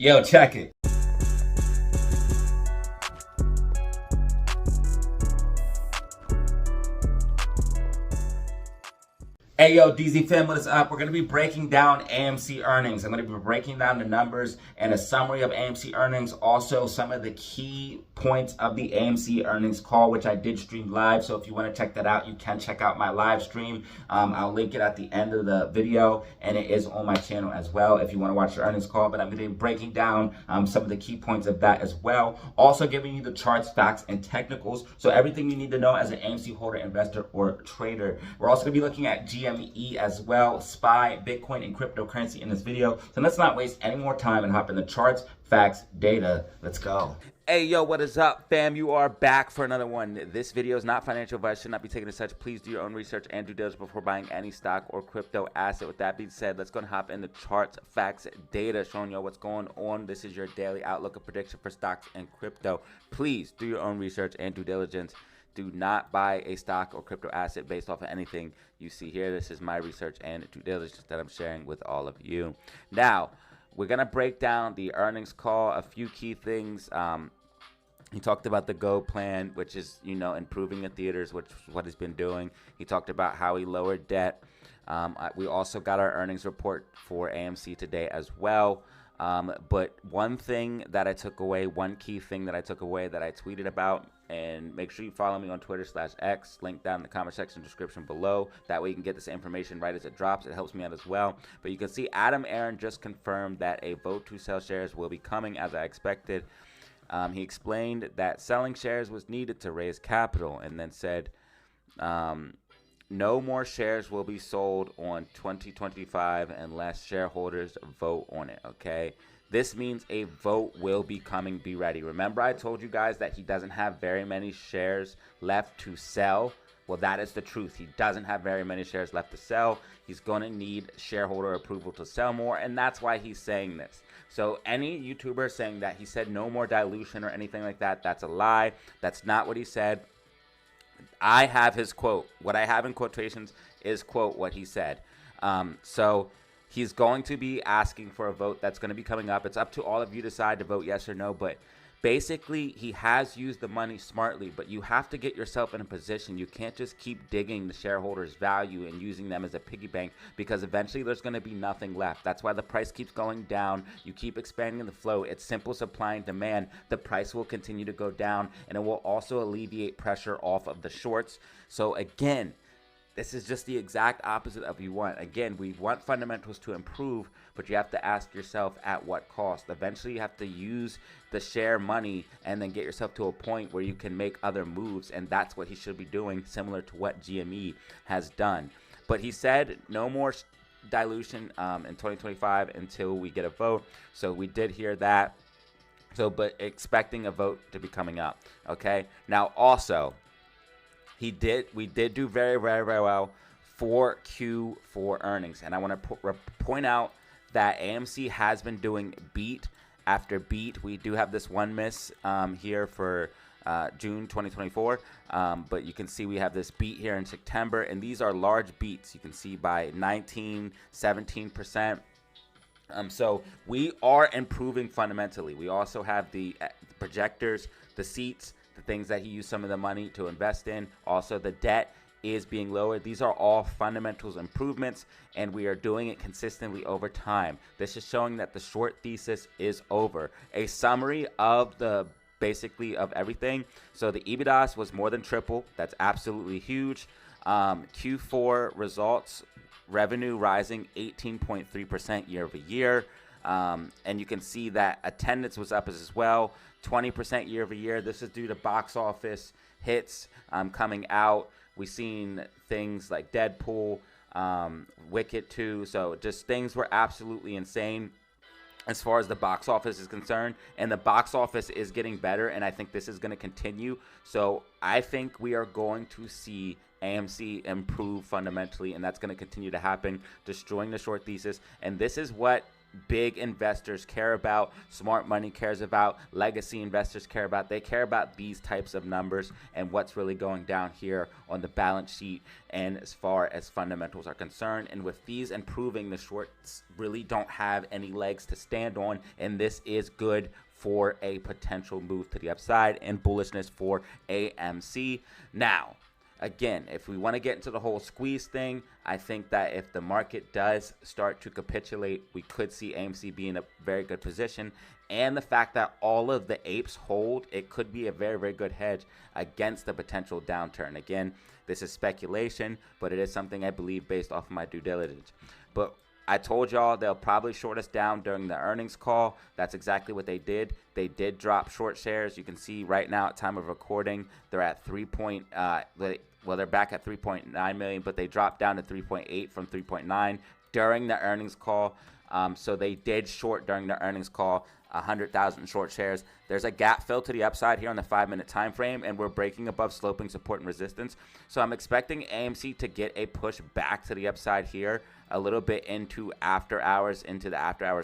Yo, check it. Hey yo, DZ fam, what is up? We're going to be breaking down AMC earnings. I'm going to be breaking down the numbers and a summary of AMC earnings. Also, some of the key points of the AMC earnings call, which I did stream live. So if you want to check that out, you can check out my live stream. I'll link it at the end of the video, and it is on my channel as well if you want to watch the earnings call. But I'm going to be breaking down some of the key points of that as well. Also giving you the charts, facts, and technicals. So everything you need to know as an AMC holder, investor, or trader. We're also going to be looking at GME as well, SPY, Bitcoin, and cryptocurrency in this video. So let's not waste any more time and hop in the charts, facts, data. Let's go. Hey, yo, what is up, fam? You are back for another one. This video is not financial advice, should not be taken as such. Please do your own research and due diligence before buying any stock or crypto asset. With that being said, let's go and hop in the charts, facts, data, showing you what's going on. This is your daily outlook of prediction for stocks and crypto. Please do your own research and due diligence. Do not buy a stock or crypto asset based off of anything you see here. This is my research and due diligence that I'm sharing with all of you. Now, we're going to break down the earnings call, a few key things. He talked about the GO plan, which is, improving the theaters, which is what he's been doing. He talked about how he lowered debt. We also got our earnings report for AMC today as well. But one thing that I took away, one key thing that I took away that I tweeted about, and make sure you follow me on Twitter/X, link down in the comment section description below. That way you can get this information right as it drops. It helps me out as well. But you can see Aron just confirmed that a vote to sell shares will be coming as I expected. He explained that selling shares was needed to raise capital, and then said no more shares will be sold on 2025 unless shareholders vote on it, okay? This means a vote will be coming. Be ready. Remember, I told you guys that he doesn't have very many shares left to sell. Well, that is the truth. He doesn't have very many shares left to sell. He's going to need shareholder approval to sell more, and that's why he's saying this. So any YouTuber saying that he said no more dilution or anything like that, that's a lie. That's not what he said. I have his quote. What I have in quotations is, quote, what he said. So he's going to be asking for a vote that's going to be coming up. It's up to all of you to decide to vote yes or no. But basically, he has used the money smartly. But you have to get yourself in a position. You can't just keep digging the shareholders' value and using them as a piggy bank, because eventually there's going to be nothing left. That's why the price keeps going down. You keep expanding the flow. It's simple supply and demand. The price will continue to go down, and it will also alleviate pressure off of the shorts. So again, this is just the exact opposite of you want. Again, we want fundamentals to improve, but you have to ask yourself at what cost. Eventually, you have to use the share money and then get yourself to a point where you can make other moves, and that's what he should be doing, similar to what GME has done. But he said no more dilution in 2025 until we get a vote. So we did hear that. So, but expecting a vote to be coming up. Okay. Now, also, we did do very, very, very well for Q4 earnings. And I want to point out that AMC has been doing beat after beat. We do have this one miss here for June 2024. But you can see we have this beat here in September. And these are large beats. You can see by 19, 17%. So we are improving fundamentally. We also have the projectors, the seats, the things that he used some of the money to invest in. Also, the debt is being lowered. These are all fundamentals improvements, and we are doing it consistently over time. This is showing that the short thesis is over. A summary of basically of everything. So the EBITDA was more than triple. That's absolutely huge. Q4 results, revenue rising 18.3% year over year. And you can see that attendance was up as well, 20% year over year. This is due to box office hits coming out. We've seen things like Deadpool, Wicked 2. So just things were absolutely insane as far as the box office is concerned. And the box office is getting better, and I think this is going to continue. So I think we are going to see AMC improve fundamentally, and that's going to continue to happen, destroying the short thesis. And this is what big investors care about, smart money cares about, legacy investors care about. They care about these types of numbers and what's really going down here on the balance sheet and as far as fundamentals are concerned. And with these improving, the shorts really don't have any legs to stand on, and this is good for a potential move to the upside and bullishness for AMC. Now, again, if we want to get into the whole squeeze thing, I think that if the market does start to capitulate, we could see AMC be in a very good position. And the fact that all of the apes hold, it could be a very, very good hedge against a potential downturn. Again, this is speculation, but it is something I believe based off of my due diligence. But I told y'all they'll probably short us down during the earnings call. That's exactly what they did. They did drop short shares. You can see right now at time of recording, they're at they're back at 3.9 million, but they dropped down to 3.8 from 3.9 during the earnings call. So they did short during the earnings call 100,000 short shares. There's a gap fill to the upside here on the 5-minute time frame, and we're breaking above sloping support and resistance. So I'm expecting AMC to get a push back to the upside here a little bit into the after hours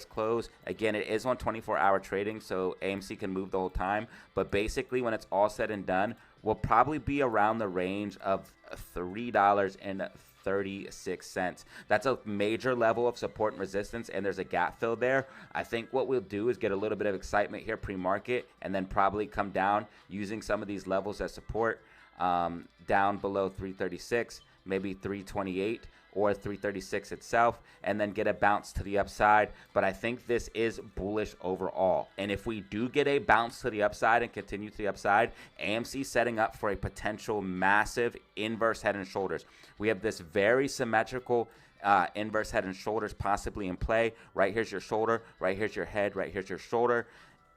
close. Again, it is on 24-hour trading, so AMC can move the whole time. But basically, when it's all said and done, we'll probably be around the range of $3.36. That's a major level of support and resistance, and there's a gap fill there. I think what we'll do is get a little bit of excitement here pre-market and then probably come down using some of these levels as support down below 336, maybe 328 or 336 itself, and then get a bounce to the upside. But I think this is bullish overall. And if we do get a bounce to the upside and continue to the upside, AMC setting up for a potential massive inverse head and shoulders. We have this very symmetrical inverse head and shoulders possibly in play. Right here's your shoulder, right here's your head, right here's your shoulder.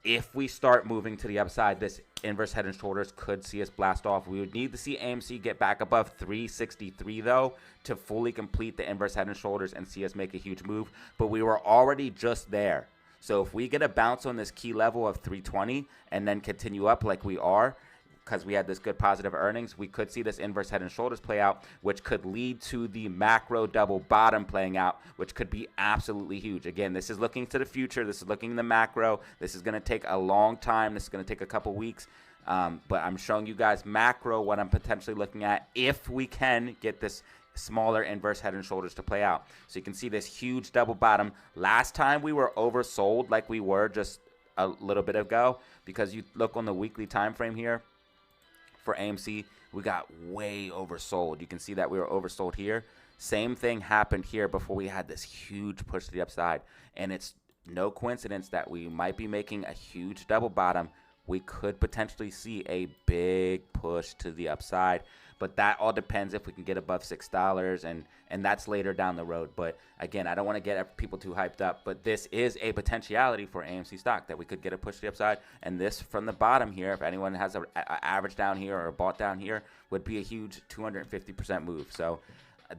If we start moving to the upside, this inverse head and shoulders could see us blast off. We would need to see AMC get back above 363, though, to fully complete the inverse head and shoulders and see us make a huge move. But we were already just there. So if we get a bounce on this key level of 320 and then continue up like we are, because we had this good positive earnings, we could see this inverse head and shoulders play out, which could lead to the macro double bottom playing out, which could be absolutely huge. Again, this is looking to the future. This is looking in the macro. This is going to take a long time. This is going to take a couple weeks. But I'm showing you guys macro what I'm potentially looking at if we can get this smaller inverse head and shoulders to play out. So you can see this huge double bottom. Last time we were oversold like we were just a little bit ago, because you look on the weekly time frame here, for AMC, we got way oversold. You can see that we were oversold here. Same thing happened here before we had this huge push to the upside. And it's no coincidence that we might be making a huge double bottom. We could potentially see a big push to the upside. But that all depends if we can get above $6, and that's later down the road. But again, I don't want to get people too hyped up, but this is a potentiality for AMC stock that we could get a push to the upside. And this from the bottom here, if anyone has an average down here or a bought down here, would be a huge 250% move. So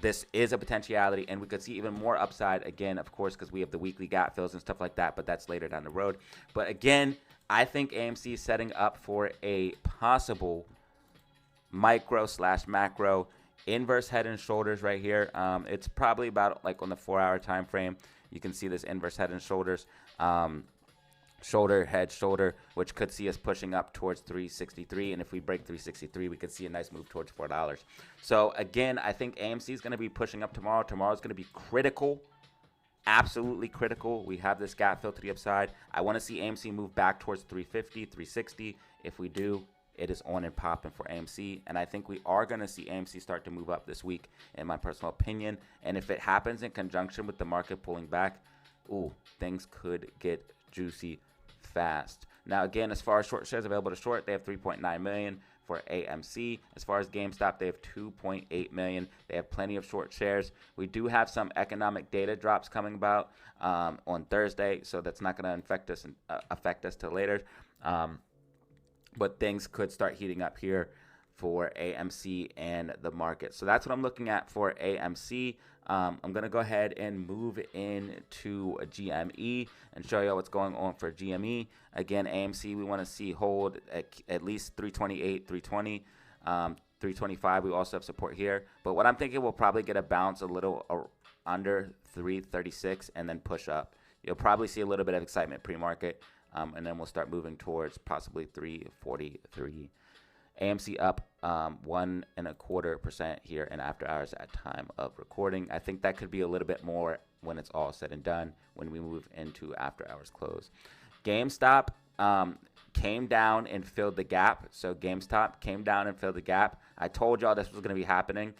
this is a potentiality, and we could see even more upside again, of course, because we have the weekly gap fills and stuff like that, but that's later down the road. But again, I think AMC is setting up for a possible micro/macro inverse head and shoulders right here. It's probably about like on the 4-hour time frame. You can see this inverse head and shoulders, shoulder, head, shoulder, which could see us pushing up towards 363. And if we break 363, we could see a nice move towards $4. So again, I think AMC is going to be pushing up tomorrow. Tomorrow is going to be critical. Absolutely critical. We have this gap fill to the upside. I want to see AMC move back towards 350, 360. If we do, it is on and popping for AMC, and I think we are going to see AMC start to move up this week, in my personal opinion. And if it happens in conjunction with the market pulling back, things could get juicy fast. Now, again, as far as short shares available to short, they have 3.9 million for AMC. As far as GameStop, they have 2.8 million. They have plenty of short shares. We do have some economic data drops coming about on Thursday, so that's not going to affect us till later. But things could start heating up here for AMC and the market. So that's what I'm looking at for AMC. I'm going to go ahead and move into GME and show you what's going on for GME. Again, AMC, we want to see hold at least 328, 320, 325. We also have support here. But what I'm thinking, we'll probably get a bounce a little under 336 and then push up. you'll probably see a little bit of excitement pre-market, and then we'll start moving towards possibly 343. AMC up 1.25% here in after hours at time of recording. I think that could be a little bit more when it's all said and done when we move into after hours close. GameStop came down and filled the gap. So GameStop came down and filled the gap. I told y'all this was going to be happening.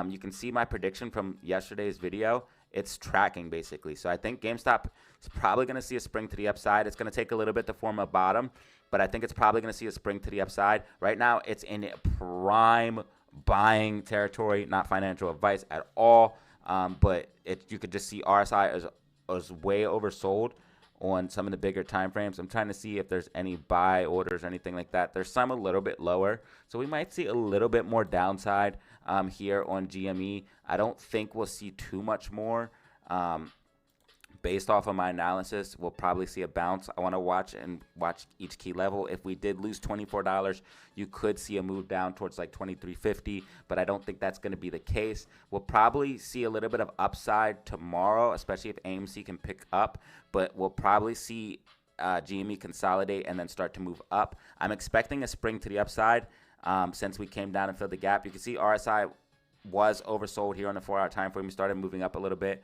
You can see my prediction from yesterday's video. It's tracking basically. So I think GameStop is probably going to see a spring to the upside. It's going to take a little bit to form a bottom, but I think it's probably going to see a spring to the upside. Right now, it's in prime buying territory, not financial advice at all. But you could just see RSI is way oversold on some of the bigger time frames. I'm trying to see if there's any buy orders or anything like that. There's some a little bit lower, so we might see a little bit more downside here on GME. I don't think we'll see too much more. Based off of my analysis, we'll probably see a bounce. I want to watch each key level. If we did lose $24, you could see a move down towards like $23.50, but I don't think that's going to be the case. We'll probably see a little bit of upside tomorrow, especially if AMC can pick up, but we'll probably see GME consolidate and then start to move up. I'm expecting a spring to the upside since we came down and filled the gap. You can see RSI was oversold here on the 4-hour time frame. We started moving up a little bit.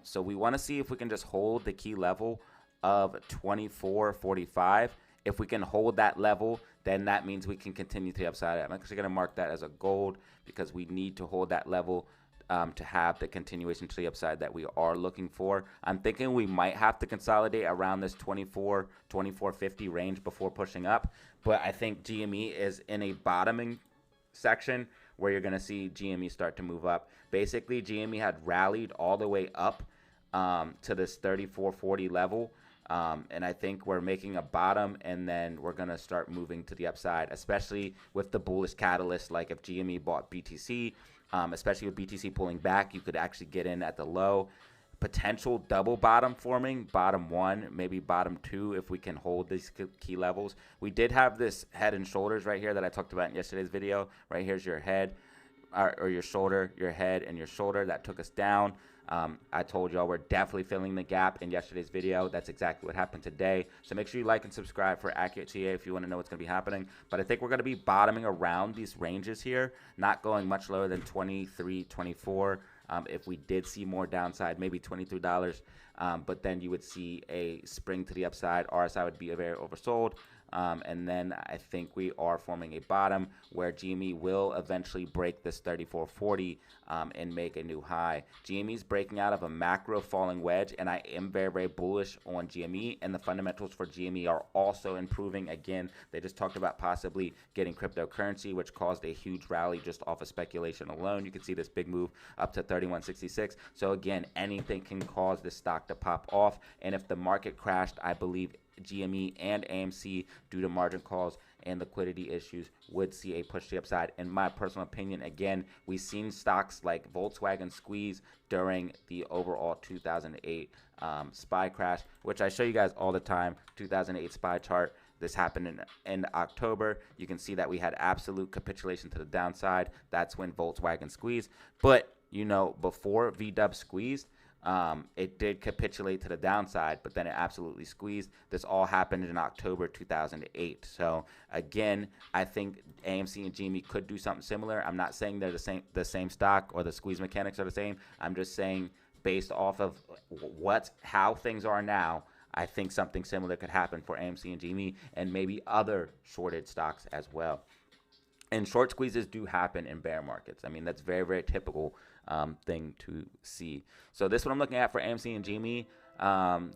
So we want to see if we can just hold the key level of 24.45. If we can hold that level, then that means we can continue to the upside. I'm actually going to mark that as a gold because we need to hold that level to have the continuation to the upside that we are looking for. I'm thinking we might have to consolidate around this 24.50 range before pushing up. But I think GME is in a bottoming section where you're going to see GME start to move up. Basically, GME had rallied all the way up to this 34.40 level. And I think we're making a bottom, and then we're going to start moving to the upside, especially with the bullish catalyst. Like if GME bought BTC, especially with BTC pulling back, you could actually get in at the low. Potential double bottom forming, bottom 1, maybe bottom 2 if we can hold these key levels. We did have this head and shoulders right here that I talked about in yesterday's video. Right here's your head or your shoulder, your head and your shoulder that took us down. I told y'all we're definitely filling the gap in yesterday's video. That's exactly what happened today. So make sure you like and subscribe for accurate TA if you want to know what's going to be happening. But I think we're going to be bottoming around these ranges here, not going much lower than 23, 24. If we did see more downside, maybe $23, but then you would see a spring to the upside. RSI would be very oversold. And then I think we are forming a bottom where GME will eventually break this 34.40 and make a new high. GME is breaking out of a macro falling wedge, and I am very, very bullish on GME, and the fundamentals for GME are also improving. Again, they just talked about possibly getting cryptocurrency, which caused a huge rally just off of speculation alone. You can see this big move up to 31.66. So again, anything can cause this stock to pop off, and if the market crashed, I believe GME and AMC, due to margin calls and liquidity issues, would see a push to the upside. In my personal opinion, again, we've seen stocks like Volkswagen squeeze during the overall 2008 SPY crash, which I show you guys all the time. 2008 SPY chart. This happened in October. You can see that we had absolute capitulation to the downside. That's when Volkswagen squeezed. But, you know, before VW squeezed, it did capitulate to the downside, but then it absolutely squeezed. This all happened in October 2008. So again, I think AMC and GME could do something similar. I'm not saying they're the same stock or the squeeze mechanics are the same. I'm just saying based off of how things are now, I think something similar could happen for AMC and GME and maybe other shorted stocks as well. And short squeezes do happen in bear markets. I mean, that's very, very typical thing to see. So this is what I'm looking at for AMC and GME.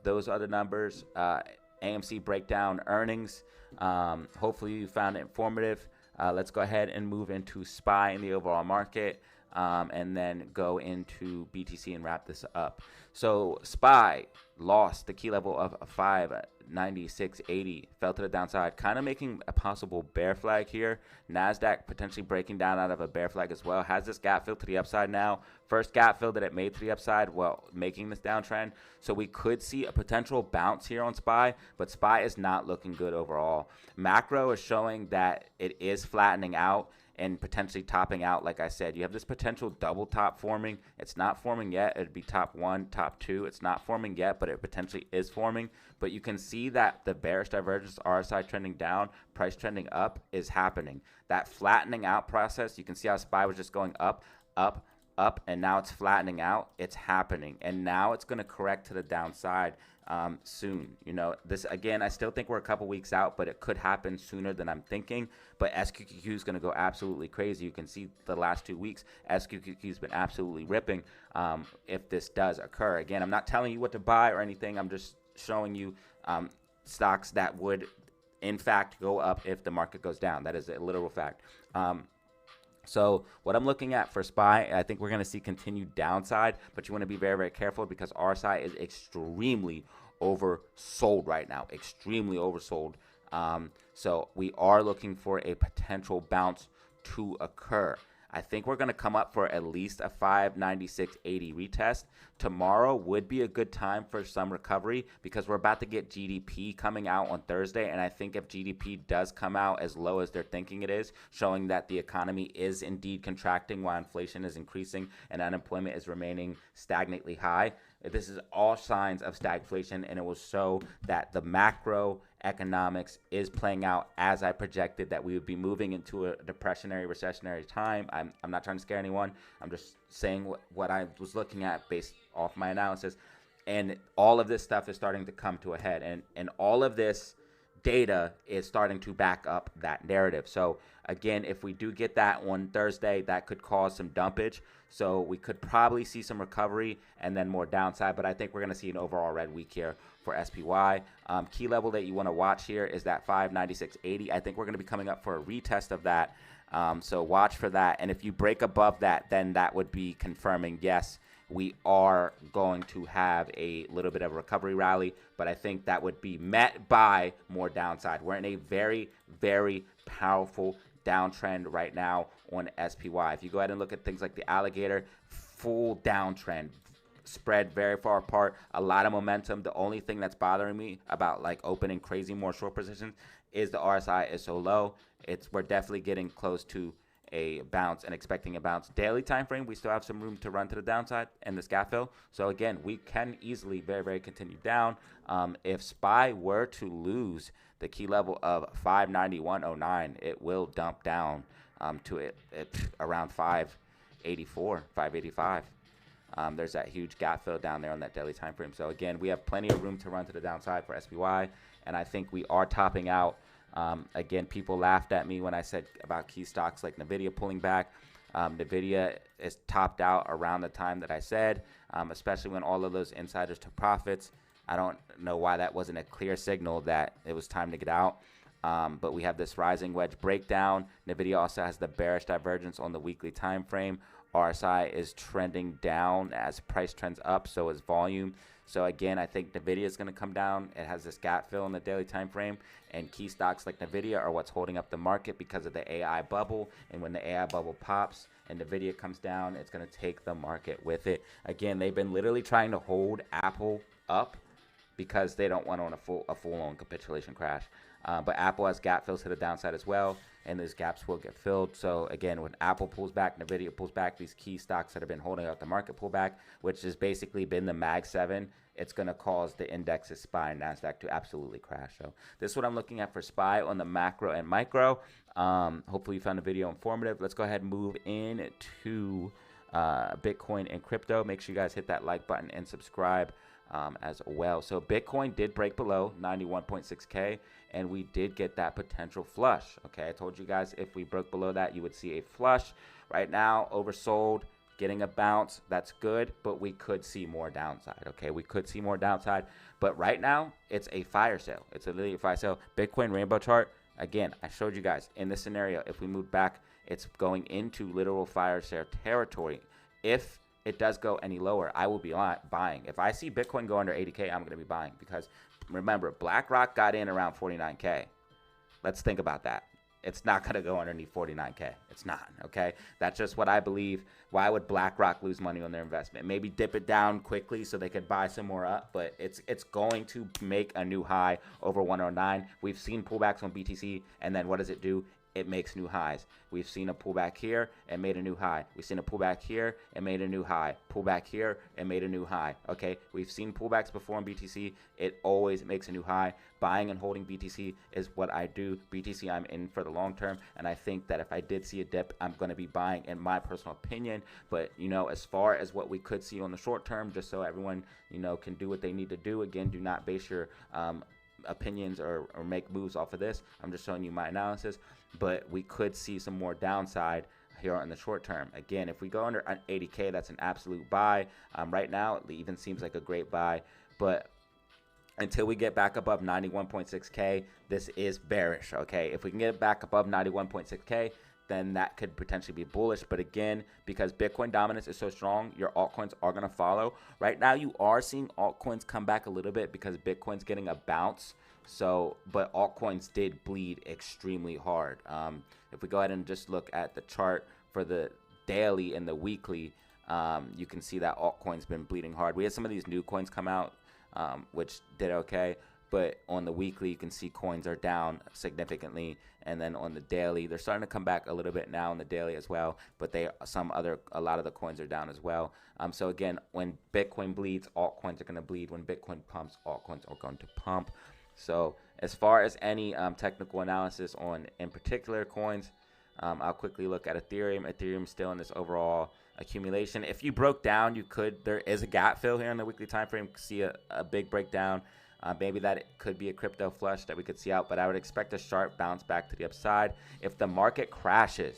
Those are the numbers. AMC breakdown earnings. Hopefully you found it informative. Let's go ahead and move into SPY in the overall market, and then go into BTC and wrap this up. So SPY lost the key level of 596.80, fell to the downside, kind of making a possible bear flag here. NASDAQ potentially breaking down out of a bear flag as well. Has this gap fill to the upside now? First gap fill that it made to the upside, well, making this downtrend. So we could see a potential bounce here on SPY, but SPY is not looking good overall. Macro is showing that it is flattening out, and potentially topping out. Like I said, you have this potential double top forming. It's not forming yet. It'd be top 1, top 2. It's not forming yet, but it potentially is forming. But you can see that the bearish divergence, RSI trending down, price trending up, is happening. That flattening out process, you can see how SPY was just going up, up, up, and now it's flattening out. It's happening, and now it's going to correct to the downside soon. You know, this again, I still think we're a couple weeks out, but it could happen sooner than I'm thinking. But SQQQ is going to go absolutely crazy. You can see the last 2 weeks, SQQQ has been absolutely ripping. If this does occur, again, I'm not telling you what to buy or anything. I'm just showing you stocks that would, in fact, go up if the market goes down. That is a literal fact. So what I'm looking at for SPY, I think we're going to see continued downside, but you want to be very, very careful because RSI is extremely oversold right now, extremely oversold. So we are looking for a potential bounce to occur. I think we're going to come up for at least a 596.80 retest. Tomorrow would be a good time for some recovery because we're about to get GDP coming out on Thursday. And I think if GDP does come out as low as they're thinking it is, showing that the economy is indeed contracting while inflation is increasing and unemployment is remaining stagnantly high, this is all signs of stagflation, and it will show that the macroeconomics is playing out as I projected, that we would be moving into a depressionary, recessionary time. I'm not trying to scare anyone. I'm just saying what I was looking at based off my analysis. And all of this stuff is starting to come to a head. And all of this data is starting to back up that narrative. So again, if we do get that on Thursday, that could cause some dumpage. So we could probably see some recovery and then more downside, but I think we're going to see an overall red week here for SPY. Key level that you want to watch here is that 596.80. I think we're going to be coming up for a retest of that. So watch for that. And if you break above that, then that would be confirming, yes, we are going to have a little bit of a recovery rally, but I think that would be met by more downside. We're in a very, very powerful downtrend right now on SPY. If you go ahead and look at things like the alligator, full downtrend, spread very far apart, a lot of momentum. The only thing that's bothering me about like opening crazy more short positions is the RSI is so low. We're definitely getting close to a bounce and expecting a bounce. Daily time frame, we still have some room to run to the downside and this gap fill. So again, we can easily very, very continue down. If SPY were to lose the key level of 591.09, it will dump down to it around 584, 585. There's that huge gap fill down there on that daily time frame. So again, we have plenty of room to run to the downside for SPY, and I think we are topping out. Again, people laughed at me when I said about key stocks like NVIDIA pulling back. NVIDIA is topped out around the time that I said, especially when all of those insiders took profits. I don't know why that wasn't a clear signal that it was time to get out. But we have this rising wedge breakdown. NVIDIA also has the bearish divergence on the weekly time frame. RSI is trending down as price trends up, so is volume. So again, I think NVIDIA is going to come down. It has this gap fill in the daily time frame, and key stocks like NVIDIA are what's holding up the market because of the AI bubble. And when the AI bubble pops and NVIDIA comes down, it's going to take the market with it. Again, they've been literally trying to hold Apple up because they don't want on a full-on capitulation crash. But Apple has gap fills to the downside as well, and those gaps will get filled. So again, when Apple pulls back, NVIDIA pulls back, these key stocks that have been holding out the market pull back, which has basically been the Mag 7, it's going to cause the indexes, SPY and NASDAQ, to absolutely crash. So this is what I'm looking at for SPY on the macro and micro. Hopefully you found the video informative. Let's go ahead and move in to Bitcoin and crypto. Make sure you guys hit that like button and subscribe as well. So Bitcoin did break below 91.6K, and we did get that potential flush. Okay, I told you guys if we broke below that, you would see a flush. Right now, oversold, getting a bounce. That's good, but we could see more downside. Okay, we could see more downside, but right now it's a fire sale. It's a literally fire sale. Bitcoin rainbow chart. Again, I showed you guys in this scenario, if we move back, it's going into literal fire sale territory. If it does go any lower, I will be buying. If I see Bitcoin go under 80K, I'm going to be buying because remember, BlackRock got in around 49K. Let's think about that. It's not going to go underneath 49K. It's not, okay? That's just what I believe. Why would BlackRock lose money on their investment? Maybe dip it down quickly so they could buy some more up, but it's going to make a new high over 109. We've seen pullbacks on BTC, and then what does it do? it makes new highs. We've seen a pullback here and made a new high. We've seen a pullback here and made a new high. Pullback here and made a new high. Okay, we've seen pullbacks before in BTC. It always makes a new high. Buying and holding BTC is what I do. BTC, I'm in for the long term, and I think that if I did see a dip, I'm going to be buying, in my personal opinion. But you know, as far as what we could see on the short term, just so everyone, you know, can do what they need to do. Again, do not base your opinions or make moves off of this. I'm just showing you my analysis, but we could see some more downside here in the short term. Again, if we go under 80K, that's an absolute buy. Right now, it even seems like a great buy, but until we get back above 91.6K, this is bearish. Okay, if we can get it back above 91.6K, then that could potentially be bullish. But again, because Bitcoin dominance is so strong, your altcoins are going to follow. Right now, you are seeing altcoins come back a little bit because Bitcoin's getting a bounce. So, but altcoins did bleed extremely hard. If we go ahead and just look at the chart for the daily and the weekly, you can see that altcoins been bleeding hard. We had some of these new coins come out, which did okay. But on the weekly, you can see coins are down significantly, and then on the daily, they're starting to come back a little bit now on the daily as well. But a lot of the coins are down as well. So again, when Bitcoin bleeds, altcoins are going to bleed. When Bitcoin pumps, altcoins are going to pump. So as far as any technical analysis on in particular coins, I'll quickly look at Ethereum. Ethereum's still in this overall accumulation. If you broke down, there is a gap fill here in the weekly time frame. You can see a big breakdown. Maybe that it could be a crypto flush that we could see out, but I would expect a sharp bounce back to the upside. If the market crashes,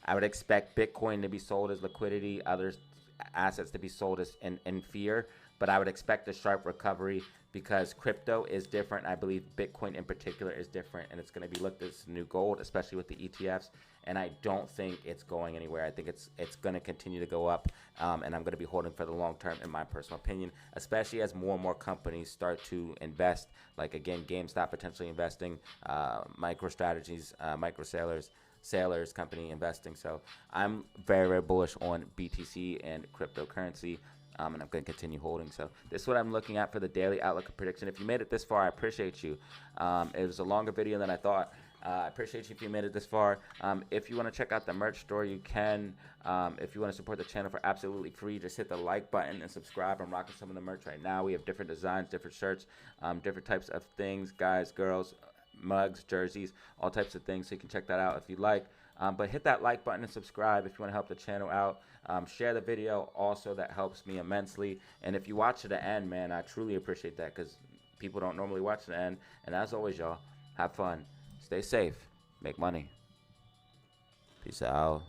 I would expect Bitcoin to be sold as liquidity, other assets to be sold as in fear, but I would expect a sharp recovery because crypto is different. I believe Bitcoin in particular is different, and it's going to be looked as new gold, especially with the ETFs. And I don't think it's going anywhere. I think it's going to continue to go up, and I'm going to be holding for the long term, in my personal opinion, especially as more and more companies start to invest. Like again, GameStop potentially investing, MicroStrategies, Sailors company investing. So I'm very, very bullish on BTC and cryptocurrency. And I'm going to continue holding. So this is what I'm looking at for the daily outlook and prediction. If you made it this far, I appreciate you. It was a longer video than I thought. I appreciate you if you made it this far. If you want to check out the merch store, you can. If you want to support the channel for absolutely free, just hit the like button and subscribe. I'm rocking some of the merch right now. We have different designs, different shirts, different types of things, guys, girls, mugs, jerseys, all types of things. So you can check that out if you'd like. But hit that like button and subscribe if you want to help the channel out. Share the video also, that helps me immensely. And if you watch to the end, man, I truly appreciate that because people don't normally watch to the end. And as always, y'all, have fun, stay safe, make money. Peace out.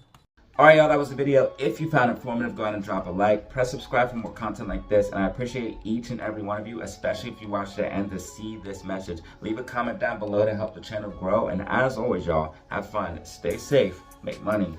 Alright, y'all, that was the video. If you found it informative, go ahead and drop a like. Press subscribe for more content like this. And I appreciate each and every one of you, especially if you watched to the end to see this message. Leave a comment down below to help the channel grow. And as always, y'all, have fun, stay safe, make money.